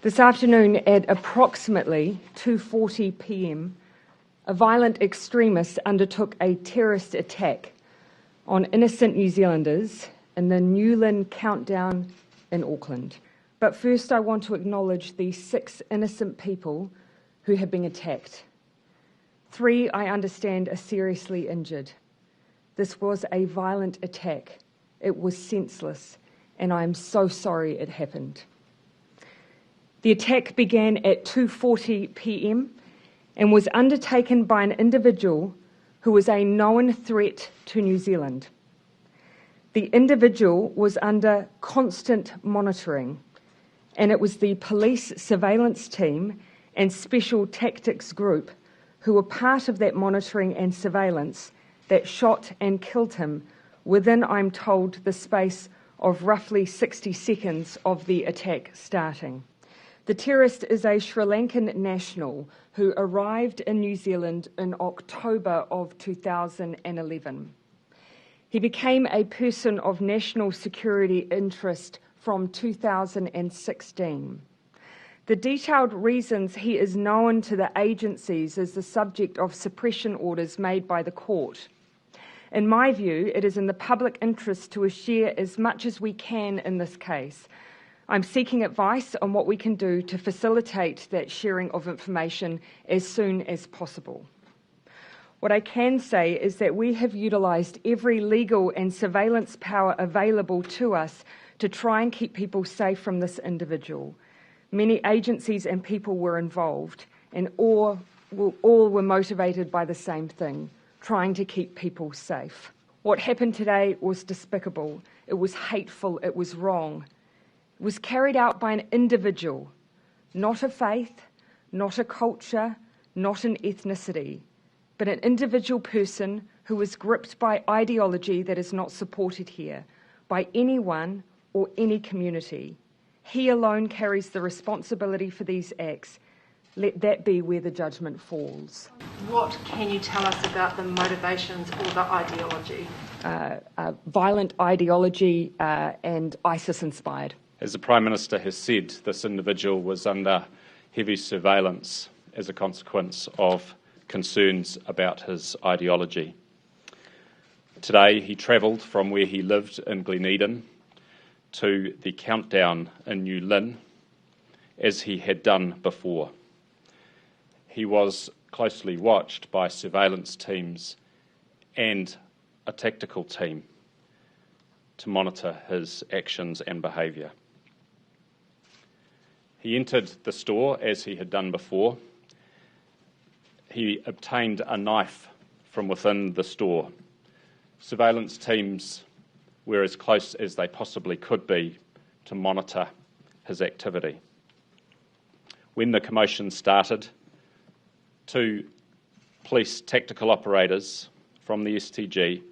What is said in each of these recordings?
This afternoon at approximately 2:40 p.m, a violent extremist undertook a terrorist attack on innocent New Zealanders in the New Lynn countdown in Auckland. But first I want to acknowledge the 6 innocent people who have been attacked. 3, I understand, are seriously injured. This was a violent attack. It was senseless, and I am so sorry it happened. The attack began at 2:40 p.m. and was undertaken by an individual who was a known threat to New Zealand. The individual was under constant monitoring, and it was the police surveillance team and special tactics group who were part of that monitoring and surveillance that shot and killed him within, I'm told, the space of roughly 60 seconds of the attack starting. The terrorist is a Sri Lankan national who arrived in New Zealand in October of 2011. He became a person of national security interest from 2016. The detailed reasons he is known to the agencies is the subject of suppression orders made by the court. In my view, it is in the public interest to share as much as we can in this case. I'm seeking advice on what we can do to facilitate that sharing of information as soon as possible. What I can say is that we have utilised every legal and surveillance power available to us to try and keep people safe from this individual. Many agencies and people were involved, and all were motivated by the same thing, trying to keep people safe. What happened today was despicable. It was hateful. It was wrong. It was carried out by an individual, not a faith, not a culture, not an ethnicity, but an individual person who was gripped by ideology that is not supported here by anyone or any community. He alone carries the responsibility for these acts. Let that be where the judgment falls. What can you tell us about the motivations or the ideology? Violent ideology and ISIS-inspired. As the Prime Minister has said, this individual was under heavy surveillance as a consequence of concerns about his ideology. Today he travelled from where he lived in Gleneden to the countdown in New Lynn, as he had done before. He was closely watched by surveillance teams and a tactical team to monitor his actions and behaviour. He entered the store as he had done before. He obtained a knife from within the store. Surveillance teams were as close as they possibly could be to monitor his activity. When the commotion started, 2 police tactical operators from the STG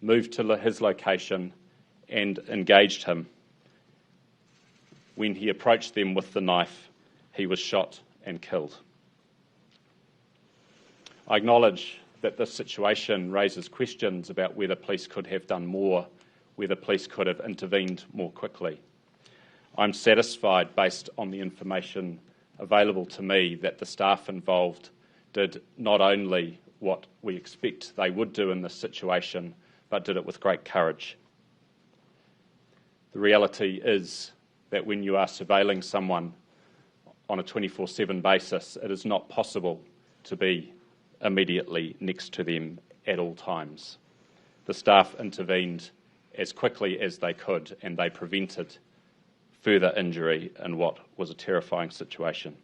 moved to his location and engaged him. When he approached them with the knife, he was shot and killed. I acknowledge that this situation raises questions about whether police could have done more, whether police could have intervened more quickly. I'm satisfied, based on the information available to me, that the staff involved did not only what we expect they would do in this situation, but did it with great courage. The reality is that when you are surveilling someone on a 24/7 basis, it is not possible to be immediately next to them at all times. The staff intervened as quickly as they could, and they prevented further injury in what was a terrifying situation.